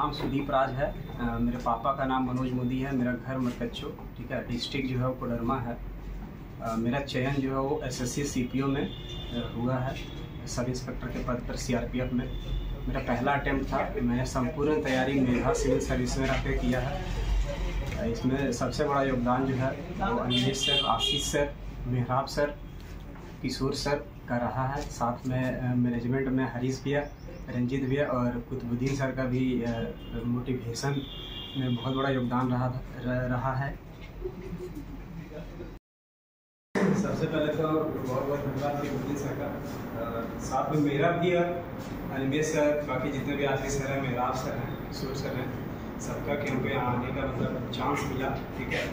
नाम सुदीप राज है। मेरे पापा का नाम मनोज मोदी है। मेरा घर मरकच्चो, ठीक है। डिस्ट्रिक्ट जो है वो कोडरमा है। मेरा चयन जो है वो एसएससी सीपीओ में हुआ है, सब इंस्पेक्टर के पद पर सीआरपीएफ में। मेरा पहला अटेम्प्ट था। मैंने संपूर्ण तैयारी मेधा सिविल सर्विस में रख के किया है। इसमें सबसे बड़ा योगदान जो है वो अनिलेश सर, आशीष सर, मेहराब सर, किशोर सर का रहा है। साथ में मैनेजमेंट में हरीश भैया, रंजीत भैया और कुतुबुद्दीन सर का भी मोटिवेशन में बहुत बड़ा योगदान रहा है। सबसे पहले तो बहुत बहुत धन्यवाद कुतुबुद्दीन सर का। साथ में मेरा भी और अनिमेश सर, बाकी जितने भी आशीष सर हैं, मेहराब सर हैं, किशोर सर हैं, सबका कैंप पे आने का मतलब चांस मिला, ठीक है।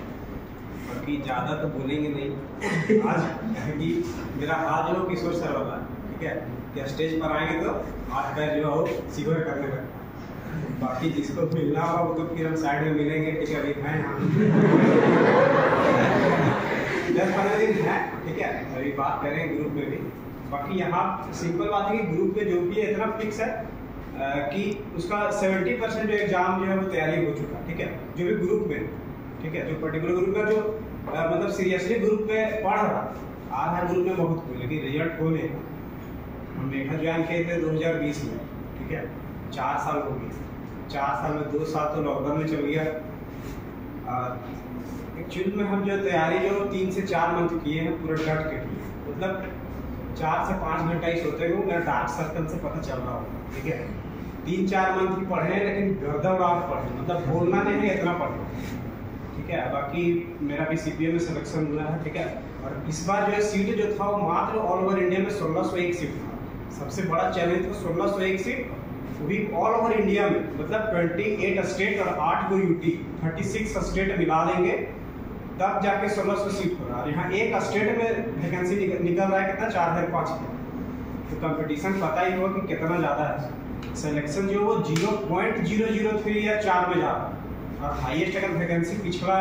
बाकी ज़्यादा तो बोलेंगे नहीं आज, कि मेरा हाथ जो किशोर सर वाला, ठीक है, क्या स्टेज पर आएंगे तो हाथ पैर जो हो सिक्योर करने लगता। बाकी जिसको मिलना हो तो फिर हम साइड में मिलेंगे, ठीक है। अभी हैं हम 10-15 दिन है, ठीक है। अभी बात करें ग्रुप में भी। बाकी यहाँ सिंपल बात है कि ग्रुप में जो भी है इतना फिक्स है कि उसका 70% जो एग्जाम जो है वो तैयारी हो चुका, ठीक है। जो भी ग्रुप में, ठीक है, जो पर्टिकुलर ग्रुप में जो मतलब सीरियसली ग्रुप में पढ़ रहा आ रहा ग्रुप में बहुत कुछ, लेकिन रिजल्ट हो नहीं। हम मेघा ज्वाइन किए थे 2020 में, ठीक है। 4 साल हो गए। 4 साल में 2 साल तो लॉकडाउन में चल गया। एक्चुअली में हम जो तैयारी जो 3 से 4 मंथ किए हैं, पूरा डट के किए। मतलब 4 से 5 घंटा ही सोते हुए मेरा डार्क सर्कल से पता चल रहा होगा, ठीक है। 3-4 मंथ ही पढ़े हैं, लेकिन गर्दा उड़ा पढ़े, मतलब बोलना नहीं है इतना पढ़े, ठीक है। बाकी मेरा भी सीपीओ में सिलेक्शन हुआ है, ठीक है। और इस बार जो है सीट जो था वो मात्र ऑल ओवर इंडिया में 1601 सीट था। सबसे बड़ा चैलेंज था 1601 सीट, वो भी ऑल ओवर इंडिया में, मतलब 28 स्टेट और 8 को यूटी, 36 स्टेट मिला देंगे तब जाके 1600 सीट हो रहा है। यहाँ एक स्टेट में वैकेंसी निकल रहा है कितना, 4005। तो कंपटीशन पता ही होगा कि कितना ज़्यादा है। सिलेक्शन जो वो 0.003 या 4 में जा रहा है। और हाईएस्ट अगर वैकेंसी पिछला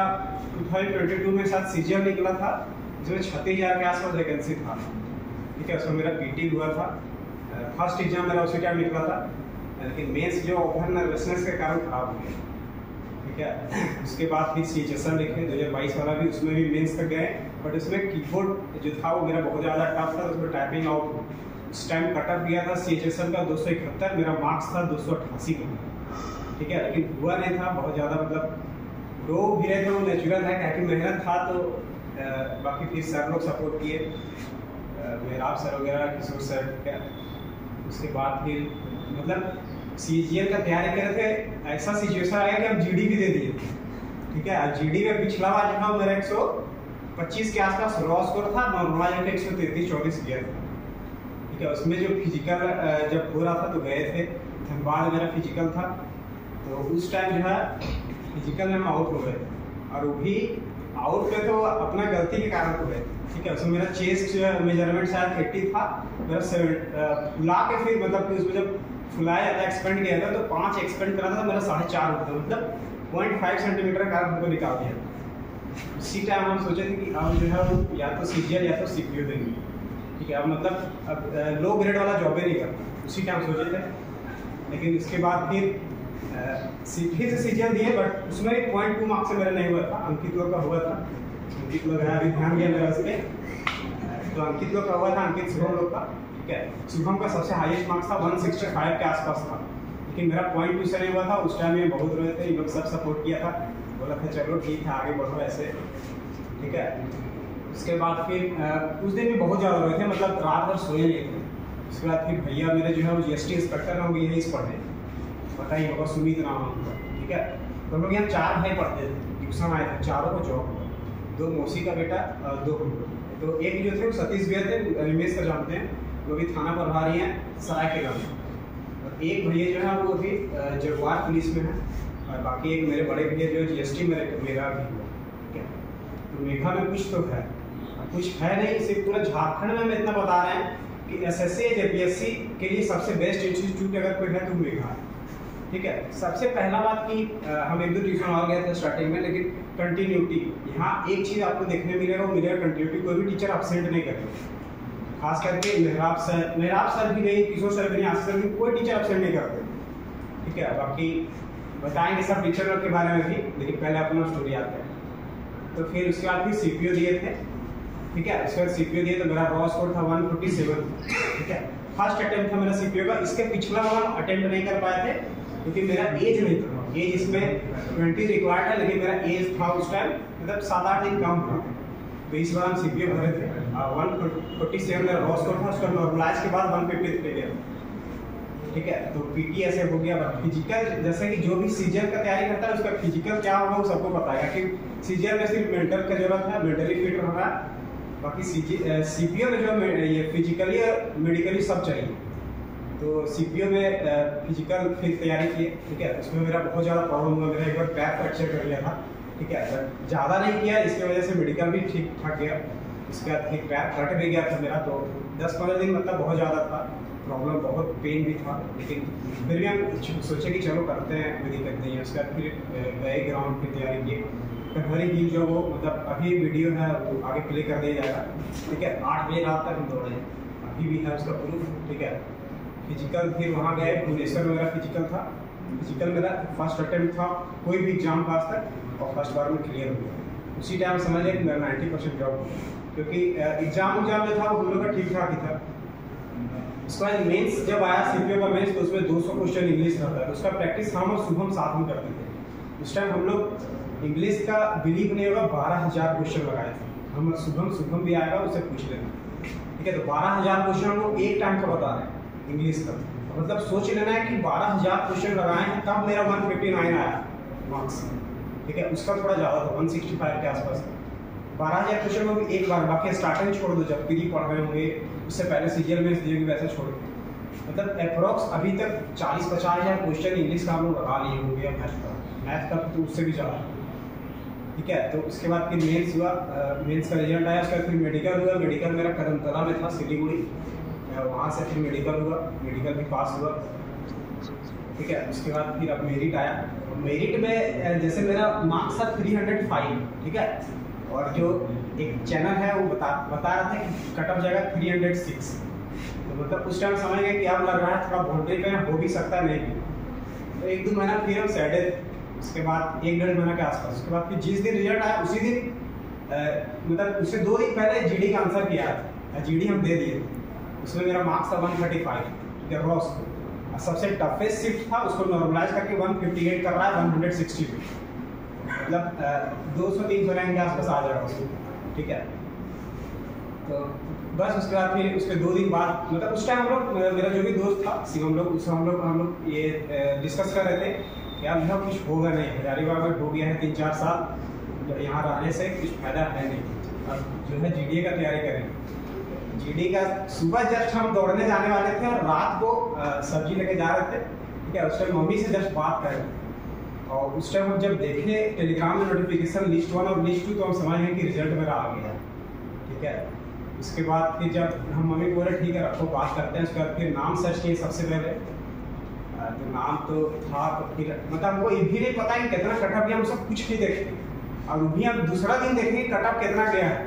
2022 में साथ सीजीएल निकला था, जिसमें 36,000 के आसपास वैकेंसी था, ठीक है। उसमें मेरा पीटी हुआ था। फर्स्ट एग्जाम मेरा उसी टाइम निकला था, लेकिन मेंस जो ओवर नर्वसनेस के कारण खराब हो गया, ठीक है। उसके बाद फिर सीएचएसएल लिखे 2022 वाला भी, उसमें भी मेंस तक गए। बट उसमें कीबोर्ड जो था वो मेरा बहुत ज़्यादा टफ था, उसमें टाइपिंग आउट उस टाइम कटअप गया था सीएचएसएल का 271, मेरा मार्क्स था 288 का, ठीक है। लेकिन हुआ नहीं था बहुत ज़्यादा, मतलब रो भी रहे थे, वो नेचुरल है, क्या कि मेहनत था। तो बाकी फिर सर लोग सपोर्ट किए, मेहराब सर वगैरह, किशोर सर, ठीक है। उसके बाद फिर मतलब सीजीएल का तैयारी कर रहे थे, ऐसा सिचुएशन आया कि हम जीडी भी दे दिए, ठीक है। जीडी में पिछला बार जो था मेरा 125 के आसपास रॉ स्कोर था, नॉर्मल के 133-34 गया था, ठीक है। उसमें जो फिजिकल जब हो रहा था तो गए थे धनबाद, मेरा फिजिकल था। तो उस टाइम जो है फिजिकल में हम आउट हो गए, और वो भी आउट पे तो अपना गलती के कारण हो गए, ठीक है। उसमें मेरा चेस्ट मेजरमेंट शायद 80 था, मेरा 7 फुला के फिर मतलब कि उसमें जब फुलाया जाता है एक्सपेंड किया था तो 5 एक्सपेंड करा था, मेरा 4.5 होता, मतलब 0.5 सेंटीमीटर का कारण हमको निकाल दिया। उसी टाइम हम सोचे थे कि अब जो है वो या तो सीजीएल या तो सीपीओ देंगे, ठीक है। अब मतलब अब लो ग्रेड वाला जॉब ही नहीं करता, उसी टाइम सोचे थे। लेकिन उसके बाद फिर से सीजीएल दिए, बट उसमें 0.2 मार्क्स से मेरा नहीं हुआ था। अंकित लोग का हुआ था, अंकित लोग है, अभी ध्यान दिया मेरा उस पर। तो अंकित लोग का हुआ था, अंकित शुभम लोग का, ठीक है। शुभम का सबसे हाईएस्ट मार्क्स था, 165 के आसपास था, लेकिन मेरा 0.2 से नहीं हुआ था। उस टाइम में बहुत रोए थे, इन लोग सब सपोर्ट किया था, बोला था चलो ठीक है आगे बढ़ो ऐसे, ठीक है। उसके बाद फिर उस दिन भी बहुत ज़्यादा रोए थे, मतलब रात भर सोए नहीं थे। उसके बाद फिर भैया मेरे जो है वो जीएसटी इंस्पेक्टर हैं, वो यही पढ़े, पता ही होगा, सुमित नाम उनका, ठीक है। तो हम लोग यहाँ 4 भाई पढ़ते थे, ट्यूशन आए थे, चारों को जॉब हुआ, 2 मौसी का बेटा और 2 हम लोग। तो एक जो थे वो सतीश भैया थे, रमेश का जानते हैं, वो भी थाना प्रभारी हैं सराय के गाँव में। और एक भैया जो है वो भी जगवार पुलिस में है, और बाकी एक मेरे बड़े भैया जो जीएसटी मेरा भी हुआ, ठीक है। तो मेघा में कुछ तो है, कुछ है नहीं, सिर्फ पूरा झारखंड में इतना बता रहे हैं कि एसएससी जेपीएससी के लिए सबसे बेस्ट इंस्टीट्यूट अगर कोई है तो मेघा, ठीक है। सबसे पहला बात कि हम 1-2 ट्यूशन और गए थे स्टार्टिंग में, लेकिन कंटिन्यूटी यहाँ एक चीज़ आपको देखने मिलेगा, वो मिलेगा कंटिन्यूटी। कोई भी टीचर अपसेंट नहीं करते, खास करके मेहराब सर भी नहीं, किशोर सर भी नहीं, आशीष सर भी, कोई टीचर अपसेंट नहीं करते, ठीक है। बाकी बताएंगे सब टीचर के बारे में भी, लेकिन पहले अपना स्टोरी आते हैं। तो फिर उसके बाद फिर सीपीयू दिए थे, ठीक है। उसके बाद सीपीयू दिए तो मेरा रॉ स्कोर था 147, ठीक है। फर्स्ट अटेम्प्ट था मेरा सीपीयू का। इसके पिछला वाला हम अटेम्प्ट नहीं कर पाए थे क्योंकि मेरा एज नहीं था। एज इसमें 20 रिक्वायर्ड है, लेकिन मेरा एज था उस टाइम मतलब 7-8 दिन कम था। तो इस बार हम सीपीयू भरे थे। 147 मेरा रॉ स्कोर था, उसका नॉर्मलाइज के बाद 150 पे गया, ठीक है। तो पीटी ऐसे हो गया। फिजिकल जैसे कि जो भी सीजीएल का तैयारी करता है उसका फिजिकल क्या होगा वो सबको पता है कि सीजीएल में सिर्फ मेंटल का जरूरत है, मेंटली फिट रहना है। बाकी सीपीयू में जो ये फिजिकली और मेडिकली सब चाहिए। तो सीपीयू में फिजिकल फिर तैयारी की, ठीक है। उसमें मेरा बहुत ज़्यादा प्रॉब्लम हुआ। मेरा एक बार पैर फ्रैक्चर कर लिया था, ठीक है। ज़्यादा नहीं किया, इसकी वजह से मेडिकल भी ठीक ठाक गया। इसके बाद एक पैर कट भी गया था मेरा, तो 10-15 दिन मतलब बहुत ज़्यादा था प्रॉब्लम, बहुत पेन भी था। लेकिन फिर भी हम सोचे कि चलो करते हैं, कोई दिक्कत नहीं है। उसके बाद फिर गए ग्राउंड की तैयारी की। हमारी टीम जो वो मतलब अभी वीडियो है वो आगे प्ले कर दिया जाएगा, ठीक है। 8 बजे रात तक हम दौड़े, अभी भी है उसका प्रूफ, ठीक है। फिजिकल फिर वहाँ गए, भुवनेश्वर में मेरा फिजिकल था। फिजिकल मेरा फर्स्ट अटेम्प्ट था कोई भी एग्जाम पास तक, और फर्स्ट बार में क्लियर हुआ। उसी टाइम समझिए कि मेरा 90% जॉब हुआ, क्योंकि एग्जाम जो था वो हम लोग का ठीक ठाक ही था। उसके बाद मेंस जब आया सीपीयू का मेंस, तो उसमें 200 क्वेश्चन इंग्लिश रहता है। उसका प्रैक्टिस हम और शुभम साथ में करते थे। उस टाइम हम लोग इंग्लिश का बिलीव नहीं होगा 12,000 क्वेश्चन लगाए थे हम और शुभम भी आएगा, उससे पूछ लेना, ठीक है। तो 12,000 क्वेश्चन हम लोग एक टाइम का बता रहे हैं इंग्लिश का। मतलब सोच लेना है कि 12,000 क्वेश्चन लगाए हैं, तब मेरा 159 आया मार्क्स, ठीक है। उसका थोड़ा ज़्यादा था, 165 के आसपास। 12,000 क्वेश्चन में भी एक बार, बाकी स्टार्टिंग छोड़ दो, जब प्री पढ़ रहे होंगे उससे पहले सीजीएल में दिए वैसे छोड़ दो। मतलब अप्रॉक्स अभी तक 40-50,000 क्वेश्चन इंग्लिश का हम लोग लगा लिए होंगे, मैथ का तो उससे भी ज़्यादा, ठीक है। तो उसके बाद फिर मेंस हुआ, मेंस का रिजल्ट आया। उसके बाद फिर मेडिकल हुआ। मेडिकल मेरा करमतला में था, सिलीगुड़ी, वहाँ से फिर मेडिकल हुआ, मेडिकल भी पास हुआ, ठीक है। उसके बाद फिर अब मेरिट आया। मेरिट में जैसे मेरा मार्क्स था 305, ठीक है। और जो एक चैनल है वो बता रहा था कि कट ऑफ जाएगा 306। तो मतलब उस टाइम समझ गए कि अब लग रहा है थोड़ा बाउंड्री पे हो भी सकता है, नहीं भी। तो 1-2 महीना फिर हम सैडे। उसके बाद 1-1.5 महीना के आसपास। उसके बाद फिर जिस दिन रिजल्ट आया उसी दिन मतलब उससे 2 दिन पहले जीडी का आंसर किया था, जीडी हम दे दिए। उसमें मेरा मार्क्स था 135, ठीक है, रॉ स्कोर। सबसे टफेस्ट शिफ्ट था, उसको नॉर्मलाइज करके 158 कर रहा है 160 पे, मतलब 200-300 रैंक के आसपास आ जाएगा उसको, ठीक है। तो बस उसके बाद फिर उसके 2 दिन बाद मतलब उस टाइम हम लोग, मेरा जो भी दोस्त था शिवम लोग, उससे हम लोग ये डिस्कस कर रहे थे यार यहाँ कुछ होगा नहीं, हजारीबाग में हो गया है 3-4 साल, यहाँ रहने से कुछ फायदा है नहीं। अब जो है जीडीए का तैयारी करेंगे। जीडी का सुबह जस्ट हम दौड़ने जाने वाले थे और रात को सब्जी लेके जा रहे थे, ठीक है। उस टाइम मम्मी से जस्ट बात कर रहे थे, और उस टाइम हम जब देखे टेलीग्राम में नोटिफिकेशन लिस्ट 1 और लिस्ट 2, तो हम समझ गए कि रिजल्ट मेरा आ गया, ठीक है। उसके बाद फिर जब हम मम्मी को बोले ठीक है रखो बात करते हैं, उसके बाद फिर नाम सर्च किए सबसे पहले। तो नाम तो था, तो फिर मतलब हमको ये भी नहीं पता कि कितना कटअप गया, हम सब कुछ नहीं देखते। और अभी हम दूसरा दिन देखेंगे कटअप कितना गया है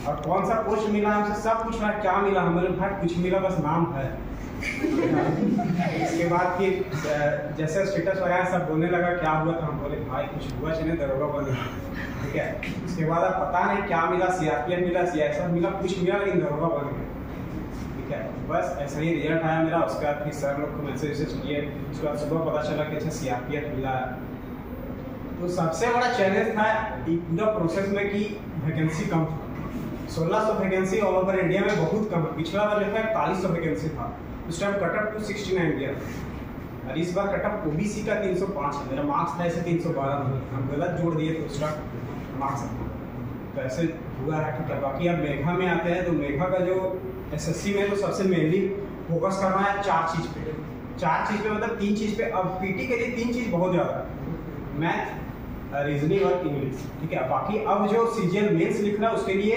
और कौन सा पोस्ट मिला, हमसे सब कुछ रहा क्या मिला, हमारे भाई कुछ मिला बस नाम है। इसके बाद फिर जैसे स्टेटस लगाया सब बोलने लगा क्या हुआ, तो हम बोले भाई कुछ हुआ चले दरोगा बन, ठीक है। उसके बाद अब पता नहीं क्या मिला, सीआरपीएफ मिला, सीआईएसएफ मिला, कुछ मिला, लेकिन दरोगा बन गया, ठीक है। बस ऐसा ही रिजल्ट आया मेरा। उसके बाद फिर सर लोग को मैसेज किए, उसके बाद सुबह पता चला कि अच्छा सीआरपीएफ मिला। तो सबसे बड़ा चैलेंज था पूरा प्रोसेस में कि वैकेंसी कम था, 1600 वैकेंसी ऑल ओवर इंडिया में बहुत कम है। पिछला बार जो है 4100 वैकेंसी था, उस टाइम कटअप 269 गया था, और इस बार कटअप ओबीसी का 305 है। मेरा मार्क्स था ऐसे 312, हम गलत जोड़ दिए तो उसका मार्क्स तो ऐसे हुआ है, ठीक है। बाकी अब मेघा में आते हैं, तो मेघा का जो एसएससी में तो सबसे मेनली फोकस करना है 4 चीज़ पे, 4 चीज़ पे मतलब 3 चीज़ पे। अब पीटी के लिए 3 चीज़ बहुत ज़्यादा है, मैथ, रीजनिंग और इंग्लिश, ठीक है। बाकी अब जो सीजीएल मेंस लिख रहा है उसके लिए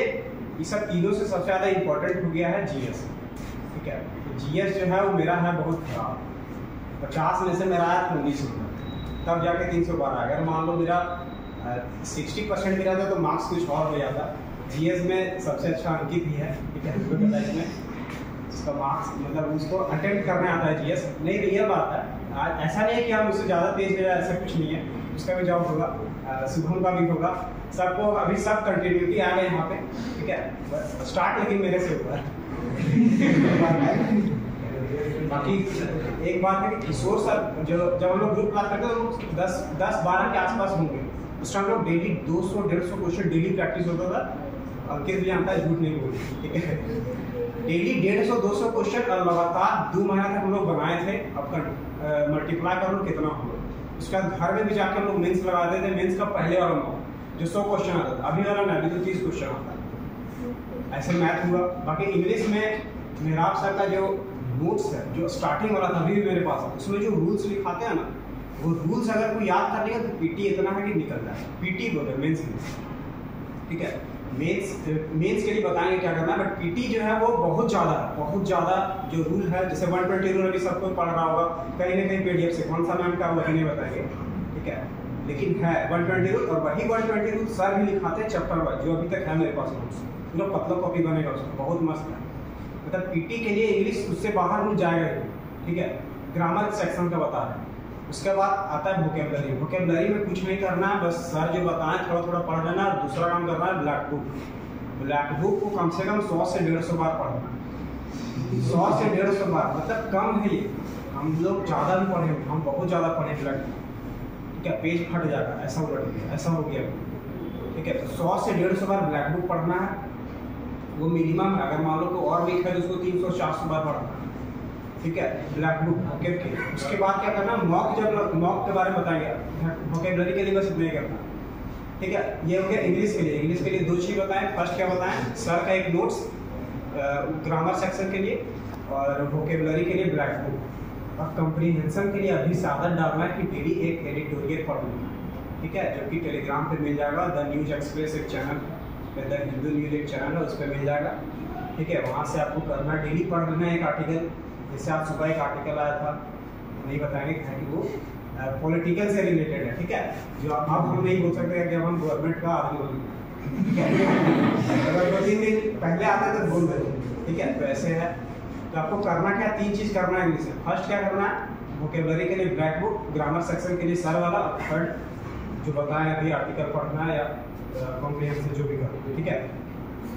ये सब तीनों से सबसे ज़्यादा इंपॉर्टेंट हो गया है जीएस, ठीक है। जीएस जो है वो मेरा है बहुत खराब, 50 में से मेरा आया 19 तब जाके 312। अगर मान लो मेरा 60% भी रहता तो मार्क्स कुछ और हो जाता। जीएस में सबसे अच्छा अंकित ही है, ठीक है, इसमें उसका मार्क्स मतलब उसको अटेम्प्ट करने आता है जीएस, नहीं रियल बात है, ऐसा नहीं है कि हम उससे ज़्यादा तेज है, ऐसा कुछ नहीं है, उसका भी जॉब होगा, शुभम का भी होगा, सबको अभी सब कंटिन्यूटी आ गए यहाँ पे, ठीक है। स्टार्ट लेकिन मेरे से हुआ है। बाकी एक बात है कि किशोर सर जब हम लोग ग्रुप क्लास करते हैं तो 10-12 के आसपास होंगे, उस टाइम लोग डेली 200-150 क्वेश्चन डेली प्रैक्टिस होता था। अंकित भी जानता है, झूठ नहीं बोल, ठीक है। डेली 150-200 क्वेश्चन और लगातार 2 महीना तक हम लोग बनाए थे। अब मल्टीप्लाई कर लो कितना होगा। उसके बाद घर में भी जाकर हम लोग मेंस लगाते थे। मेंस का पहले वाला मॉक जो 100 क्वेश्चन आता था, अभी वाला नहीं, अभी तो 30 क्वेश्चन आता है। ऐसे मैथ हुआ। बाकी इंग्लिश में मेहराब सर का जो नोट्स है, जो स्टार्टिंग वाला था, अभी भी मेरे पास है, उसमें जो रूल्स लिखाते हैं ना, वो रूल्स अगर कोई याद कर लेगा तो पीटी इतना है कि निकल जाए। पीटी बोलते हैं मेंस में, ठीक है। मेंस के लिए बताएंगे क्या करना है, बट पीटी जो है वो बहुत ज़्यादा जो रूल है, जैसे 120 रूल अभी सबको पढ़ रहा होगा कहीं ना कहीं पीडीएफ से, कौन सा मैम का वही नहीं बताएंगे, ठीक है। लेकिन है 120 रूल, और वही 120 रूल सर भी लिखाते हैं चैप्टर वाइज, जो अभी तक है मेरे पास नोट्स, पूरा पतला कॉपी बनेगा उसका, बहुत मस्त है। मतलब पीटी के लिए इंग्लिश उससे बाहर रूल जाएगा ही, ठीक है। ग्रामर सेक्शन का बता रहे हैं। उसके बाद आता है वोकेबलरी। वोकेबलरी में कुछ नहीं करना है, बस सर जो बताएं थोड़ा पढ़ लेना। और दूसरा काम करना है ब्लैक बुक को कम से कम 100 से 150 बार पढ़ना। 100 से 150 बार मतलब कम है ये, हम लोग ज़्यादा भी पढ़े, हम बहुत ज़्यादा पढ़े ब्लैक बुक, ठीक है। पेज फट जाएगा, ऐसा उलट गया, ऐसा हो गया, ठीक है। तो 100 से 150 बार ब्लैक बुक पढ़ना है, वो मिनिमम है। अगर मान लो को और वीक है तो उसको 300-400 बार पढ़ना है, ठीक है, ब्लैक बुक। ओके। उसके बाद क्या करना, मॉक के बारे में बताएंगे। वोकेबलरी के लिए बस इतना ही करना, ठीक है। ये हो गया इंग्लिश के लिए। इंग्लिश के लिए 2 चीज़ बताएं। फर्स्ट क्या बताएं, सर का एक नोट्स ग्रामर सेक्शन के लिए, और वोकेबलरी के लिए ब्लैक बुक। और कंप्रीहेंशन के लिए अभी साधन डालना है कि डेली एक एडिटोरियल पढ़ लेना, ठीक है, जो कि टेलीग्राम पे मिल जाएगा। द न्यूज एक्सप्रेस एक चैनल, द हिंदू न्यूज एक चैनल है, उस पर मिल जाएगा, ठीक है। वहाँ से आपको करना, डेली पढ़ लेना एक आर्टिकल। जैसे आप सुबह एक आर्टिकल आया था, नहीं बताएंगे कि वो पॉलिटिकल से रिलेटेड है, ठीक है। जो अब हम नहीं बोल सकते कि अब हम गवर्नमेंट का आदमी बोल, अगर 2-3 दिन पहले आते तो बोल देते, ठीक है। तो ऐसे है। तो आपको करना क्या, 3 चीज़ करना है इंग्लिश में। फर्स्ट क्या करना है, वोकेबलरी के लिए ब्लैक बुक, ग्रामर सेक्शन के लिए सर वाला, थर्ड जो बताएं अभी आर्टिकल पढ़ना है या कॉम्प्रिहेंशन जो भी करना, ठीक है।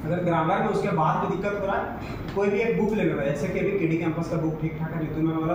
अगर ग्रामर में उसके बाद भी दिक्कत हो रहा है, कोई भी एक बुक ले लेना। जैसे कि अभी केडी कैंपस का बुक ठीक ठाक है, ऋतु में वाला